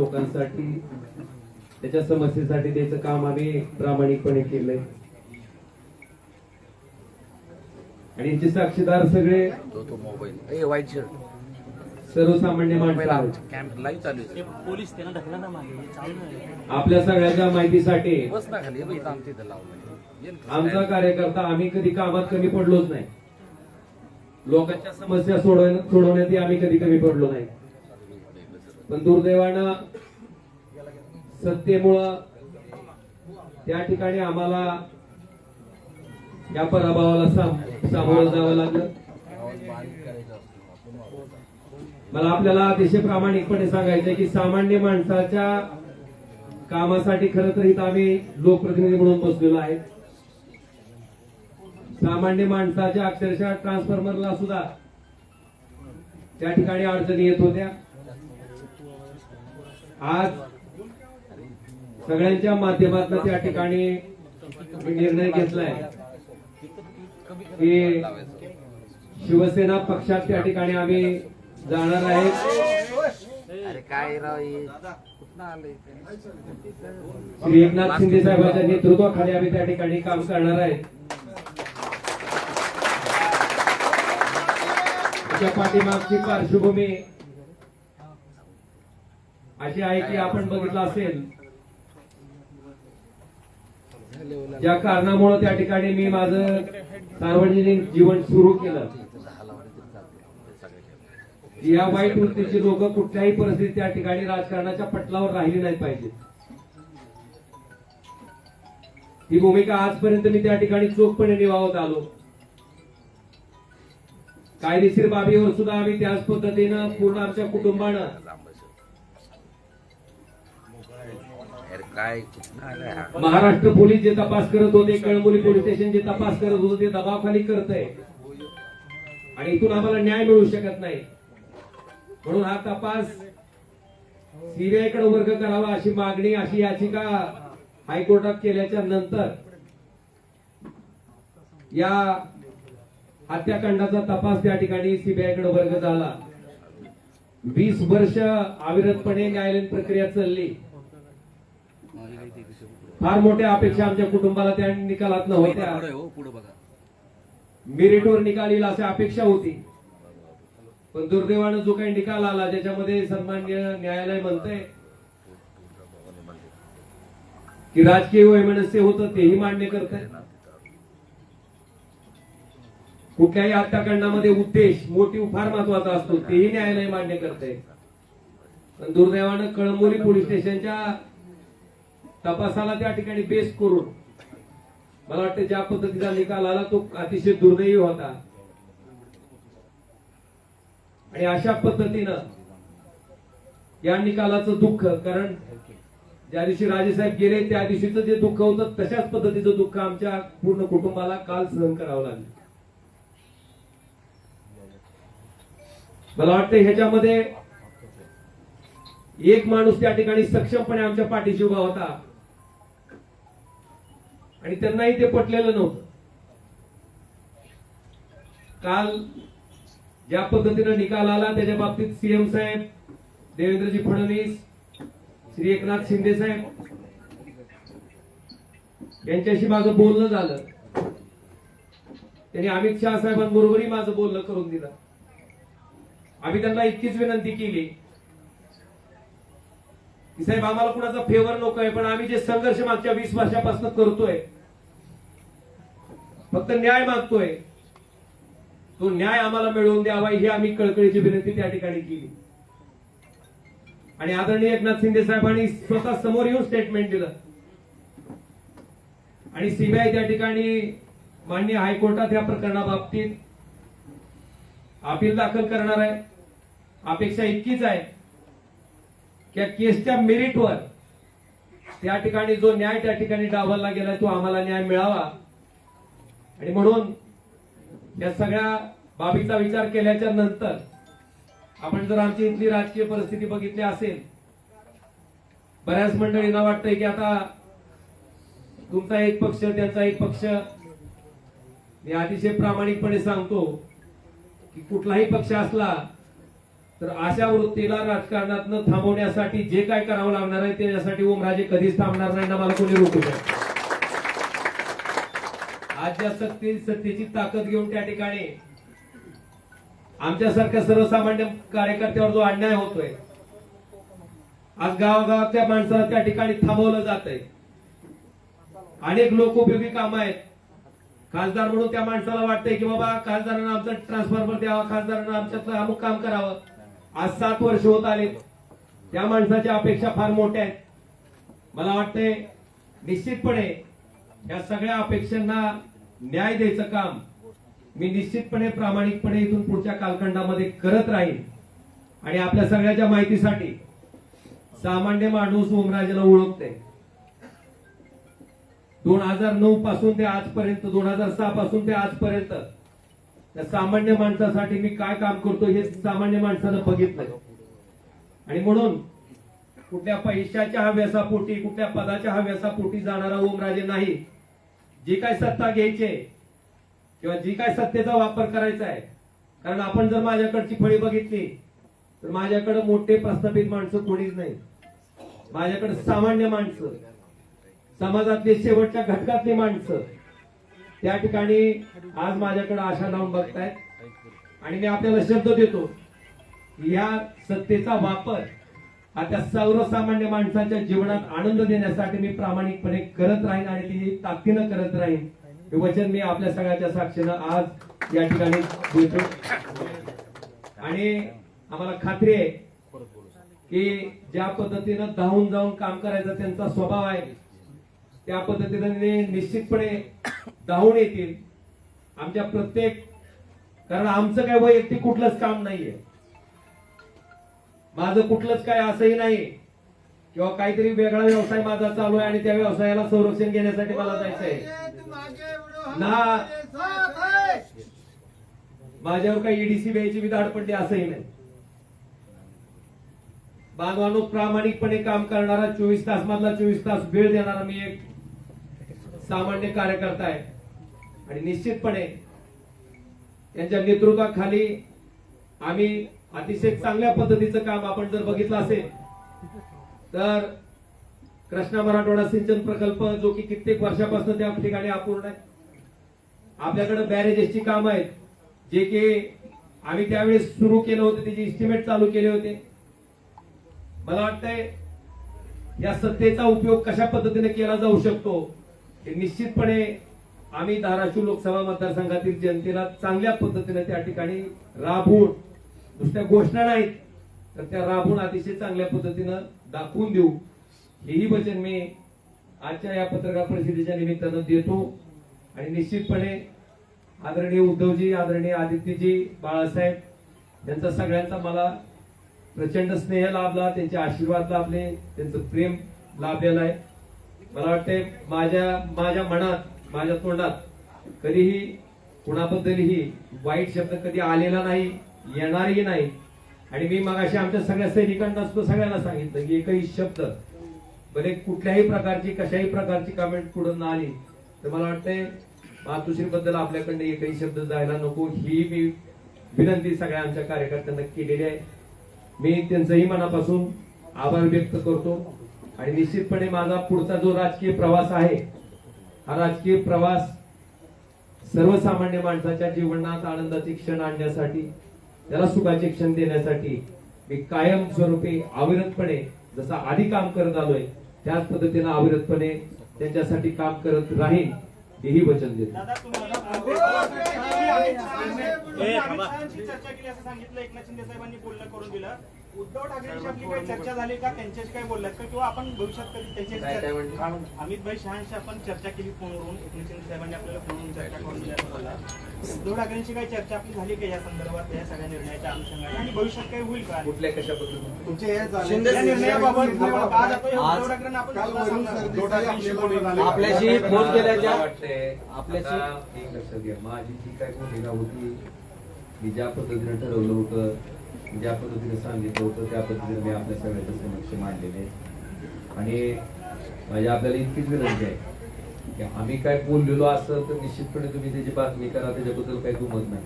लोकांसाठी त्याच्या समस्येसाठी त्याचं काम आम्ही प्रामाणिकपणे केलंय आणि यांचे साक्षीदार सगळे तो मोबाईल व्हाईट शर्ट सर्वसामान्य माणसं कॅम्प लाईव्ह चालू आहे. पोलीस त्यांना ढकला ना मागे चालू आहे. आपल्या सगळ्यांच्या माहितीसाठी बस ना खाली इथं आमच्या इथं लावलं. आमचा कार्यकर्ता आम्ही कधी कामात कमी पडलोच नाही. लोकांच्या समस्या सोडवण्यात आम्ही कधी कमी पडलो नाही. पण दुर्दैवानं सत्तेमुळं त्या ठिकाणी आम्हाला या पराभवाला सामोरं जावं लागलं. मला आपल्याला अतिशय प्रामाणिकपणे सांगायचंय की सामान्य माणसाच्या कामासाठी खरं तर इथं आम्ही लोकप्रतिनिधी म्हणून बसलेलो आहे. सामान्य माणसाच्या अक्षरशः ट्रान्सफॉर्मरला सुद्धा त्या ठिकाणी अडचणी येत होत्या. आज सगळ्यांच्या माध्यमातून त्या ठिकाणी मी निर्णय घेतलाय की शिवसेना पक्षात त्या ठिकाणी आम्ही जाणार आहे. अरे काय राव कुठं आलंय श्री एकनाथ शिंदे साहेबांच्या नेतृत्वाखाली आम्ही त्या ठिकाणी काम करणार आहे. त्याच्या पाठीमागची पार्श्वभूमी अशी आहे की आपण बघितलं असेल ज्या कारणामुळे त्या ठिकाणी मी माझं सार्वजनिक जीवन सुरू केलं. या वाईट वृत्तीची लोक कुठल्याही परिस्थितीत त्या ठिकाणी राजकारणाच्या पटलावर राहिली नाही पाहिजे. ही भूमिका आजपर्यंत मी त्या ठिकाणी चोखपणे निभावत आलो. कायदेशीर बाबीवर सुद्धा आम्ही त्याच पद्धतीनं पूर्ण आमच्या कुटुंबानं काय महाराष्ट्र पोलीस जे तपास करत होते, कळंबोली पोलीस स्टेशन जे तपास करत होते ते दबावाखाली करत आहे आणि इथून आम्हाला न्याय मिळू शकत नाही. म्हणून हा तपास सीबीआय कडे वर्ग करावा अशी मागणी, अशी याचिका हायकोर्टात केल्याच्या नंतर या हत्याकांडाचा तपास त्या ठिकाणी सीबीआय कडे वर्ग झाला. 20 वर्ष अविरतपणे न्यायालयीन प्रक्रिया चालली. फार मोठ्या अपेक्षा आमच्या कुटुंबाला त्या निकालात नव्हत्या. मेरिटवर निकाल येईल अशी अपेक्षा होती. पण दुर्दैवानं जो काही निकाल आला ज्याच्यामध्ये सन्माननीय न्यायालय म्हणतंय की राजकीय वैमनस्य होतं तेही मान्य करतंय. कुठल्याही हत्याकांडामध्ये उद्देश मोटिव्ह फार महत्वाचा असतो तेही न्यायालय मान्य करतंय. पण दुर्दैवानं कळंबोली पोलीस स्टेशनच्या तपासाला त्या ठिकाणी बेस करून मला वाटतं ज्या पद्धतीचा निकाल आला तो अतिशय दुर्दैवी होता. आणि अशा पद्धतीनं या निकालाचं दुःख, कारण ज्या दिवशी राजेसाहेब गेले त्या दिवशीचं जे दुःख होतं तशाच पद्धतीचं दुःख आमच्या पूर्ण कुटुंबाला काल सहन करावं लागलं. मला वाटतं ह्याच्यामध्ये एक माणूस त्या ठिकाणी सक्षमपणे आमच्या पाठीशी उभा होता आणि त्यांनाही ते पटलेलं नव्हतं. काल ज्या पद्धतीने निकाल आला त्याच्या बाबतीत सीएम साहेब, देवेंद्रजी फडणवीस, श्री एकनाथ शिंदे साहेब यांच्याशी माझं बोलणं झालं. त्यांनी अमित शहा साहेबांबरोबरही माझं बोलणं करून दिलं. आम्ही त्यांना इतकीच विनंती केली की साहेब आम्हाला कुणाचा फेवर नको आहे, पण आम्ही जे संघर्ष मागच्या 20 वर्षापासून करतोय फक्त न्याय मागतोय, तो न्याय आम्हाला मिळवून द्यावा ही आम्ही कळकळीची विनंती त्या ठिकाणी केली. आणि आदरणीय एकनाथ शिंदे साहेबांनी स्वतः समोर येऊन स्टेटमेंट दिलं आणि सीबीआय त्या ठिकाणी माननीय हायकोर्टात या प्रकरणाबाबतीत अपील दाखल करणार आहे. अपेक्षा इतकीच आहे की केसच्या मेरिटवर त्या ठिकाणी जो न्याय त्या ठिकाणी डावलला गेला तो आम्हाला न्याय मिळावा. आणि म्हणून या सगळ्या बाबीचा विचार केल्याच्या नंतर आपण जर आमची इथली राजकीय परिस्थिती बघितली असेल, बऱ्याच मंडळींना वाटतंय की आता तुमचा एक पक्ष त्यांचा एक पक्ष. मी अतिशय प्रामाणिकपणे सांगतो की कुठलाही पक्ष असला तर अशा वृत्तीला राजकारणातनं थांबवण्यासाठी जे काय करावं लागणार आहे त्याच्यासाठी ओमराजे कधीच थांबणार नाही ना मला कोणी रोखू शकत. आज ज्या सत्तेची ताकद घेऊन त्या ठिकाणी आमच्यासारख्या सर्वसामान्य कार्यकर्त्यावर जो अन्याय होतोय, आज गावागावातल्या माणसाला त्या ठिकाणी थांबवलं जात आहे. अनेक लोकोपयोगी कामं आहेत. खासदार म्हणून त्या माणसाला वाटतंय की बाबा खासदारांना आमचं ट्रान्सफॉर्मर द्यावा, खासदारांना आमच्यातलं अमुक काम करावं. आज 7 वर्ष होत आले. त्या माणसाच्या अपेक्षा फार मोठ्या आहेत. मला वाटतंय निश्चितपणे या सगळ्या अपेक्षांना न्याय द्यायचं काम मी निश्चितपणे प्रामाणिकपणे इथून पुढच्या कालखंडामध्ये करत राहीन. आणि आपल्या सगळ्याच्या माहितीसाठी सामान्य माणूस ओमराजेला ओळखते. 2009 पासून ते आजपर्यंत, 2006 पासून ते आजपर्यंत त्या सामान्य माणसासाठी मी काय काम करतो हे सामान्य माणसानं बघितलंय. आणि म्हणून कुठल्या पैशाच्या हव्यासापोटी, कुठल्या पदाच्या हव्यासापोटी जाणारा ओमराजे नाही. जी काय सत्ता घ्यायची किंवा जी काय सत्तेचा वापर करायचा आहे, कारण आपण जर माझ्याकडची फळी बघितली तर माझ्याकडे मोठे प्रस्थापित माणसं कोणीच नाही. माझ्याकडे सामान्य माणसं, समाजातली शेवटच्या घटकातली माणसं त्या ठिकाणी आज माझ्याकडे आशा लावून बघतायत. आणि मी आपल्याला शब्द देतो, या सत्तेचा वापर हा त्या सर्वसामान्य माणसाच्या जीवनात आनंद देण्यासाठी मी प्रामाणिकपणे करत राहीन आणि ती ताकदीनं करत राहीन. हे वचन मी आपल्या सगळ्याच्या साक्षीनं आज या ठिकाणी देतो. आणि आम्हाला खात्री आहे की ज्या पद्धतीनं धावून जाऊन काम करायचा त्यांचा स्वभाव आहे, त्या पद्धतीने निश्चितपणे धावून येतील आमच्या प्रत्येक. कारण आमचं काय वैयक्तिक कुठलंच काम नाहीये, माझं कुठलंच काय असंही नाही किंवा काहीतरी वेगळा व्यवसाय माझा चालू आहे आणि त्या व्यवसायाला संरक्षण घेण्यासाठी मला जायचंय ना. माझ्यावर काही ईडीसी द्यायची धाड पडली असंही नाही. बांधवांनो, प्रामाणिकपणे काम करणारा 24 तास मधला 24 तास वेळ देणारा मी एक सामान्य कार्यकर्ता आहे. आणि निश्चितपणे त्यांच्या नेतृत्वाखाली आम्ही अतिशय चांगल्या पद्धतीचं काम आपण जर बघितलं असेल तर कृष्णा मराठवाडा सिंचन प्रकल्प जो की कित्येक वर्षापासून त्या ठिकाणी अपूर्ण आहे. आपल्याकडे बॅरेजेसची काम आहेत जे की आम्ही त्यावेळेस सुरू केलं होतं, त्याची इस्टिमेट चालू केले होते. मला वाटतंय या सत्तेचा उपयोग कशा पद्धतीने केला जाऊ शकतो हे निश्चितपणे आम्ही धाराशिव लोकसभा मतदारसंघातील जनतेला चांगल्या पद्धतीने त्या ठिकाणी राबवून, नुसत्या घोषणा नाहीत तर त्या राबवून अतिशय चांगल्या पद्धतीनं दाखवून देऊ, हेही वचन मी आजच्या या पत्रकार परिषदेच्या निमित्तानं देतो. आणि निश्चितपणे आदरणीय उद्धवजी, आदरणीय आदित्यजी, बाळासाहेब यांचा सगळ्यांचा मला प्रचंड स्नेह लाभला, त्यांचे आशीर्वाद लाभले, त्यांचं प्रेम लाभलेलं आहे. मला वाटतंय माझ्या मनात, माझ्या तोंडात कधीही कुणाबद्दलही वाईट शब्द कधी आलेला नाही, येणारही नाही. आणि मी मगाशी आमच्या सगळ्या सैनिकांना सगळ्यांना सांगितलं की एकही शब्द भले कुठल्याही प्रकारची, कशाही प्रकारची कमेंट पुढे न आली तर मला वाटतंय मातोश्री बद्दल आपल्याकडनं एकही शब्द जायला नको, ही मी विनंती सगळ्या आमच्या कार्यकर्त्यांना केलेली आहे. मी त्यांचंही मनापासून आभार व्यक्त करतो. आणि निश्चितपणे माझा पुढचा जो राजकीय प्रवास आहे, हा राजकीय प्रवास सर्वसामान्य माणसाच्या जीवनात आनंदाचे क्षण आणण्यासाठी, त्याला सुखाचे क्षण देण्यासाठी मी कायम स्वरूपी अविरतपणे जसं आधी काम करत आलोय त्याच पद्धतीने अविरतपणे त्यांच्यासाठी काम करत राहीन, हेही वचन देतो. चर्चा केली असं सांगितलं, एकनाथ शिंदे साहेबांनी बोलणं करून दिलं. उद्धव ठाकरेंची आपली काही चर्चा झाली का, त्यांच्याशी काय बोललात का, किंवा आपण भविष्यात कधी त्यांच्याशी अमित भाई शहांशी आपण चर्चा केली फोनवरून, एकनाथ शिंदे साहेबांनी आपल्याला फोनवरून चर्चा करून दिली असं बोलला. उद्धव ठाकरेंची काही चर्चा आपली झाली का या संदर्भात, या सगळ्या निर्णयाच्या अनुषंगाने, आणि भविष्यात काय होईल का कुठल्या कशाबद्दल या निर्णयाबाबत? आज आता उद्धव ठाकरेंना आपण आपल्याशी फोन केल्याच्या आपल्याशी लक्षात घ्या, माझी जी काय भूमिका होती, मी ज्या पद्धतीने ठरवलं होतं, ज्या पद्धतीने सांगितलं होतं त्या पद्धतीने मी आपल्या सगळ्यांच्या समक्ष मांडलेले. आणि माझी आपल्याला इतकीच विनंती आहे की आम्ही काय बोललेलो असं तर निश्चितपणे तुम्ही त्याची बातमी करा, त्याच्याबद्दल काही दुमत नाही.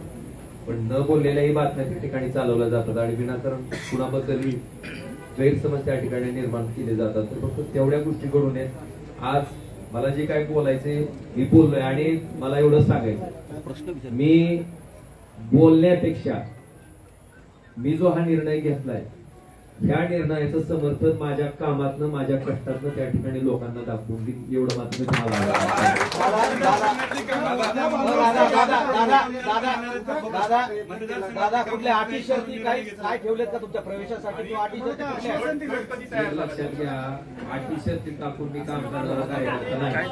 पण न बोललेल्याही बातम्या त्या ठिकाणी चालवल्या जातात आणि विनाकारण कुणाबद्दलही गैरसमज त्या ठिकाणी निर्माण केले जातात. तर फक्त तेवढ्या गोष्टी घडू नयेत. आज मला जे काय बोलायचे मी बोललोय आणि मला एवढं सांगायचं, मी बोलण्यापेक्षा मी जो हा निर्णय घेतलाय ह्या निर्णयाचं समर्थन माझ्या कामातनं माझ्या कष्टातनं त्या ठिकाणी लोकांना दाखवून देईल एवढं मात्र मी दादा कुठल्या अटी शर्ती काय ठेवलेत का तुमच्या प्रवेशासाठी किंवा अटी शर्ती कुठल्या आहेत? लक्षात घ्या. अटी शर्ती टाकून मी काम करणार कार्यकर्ता नाही.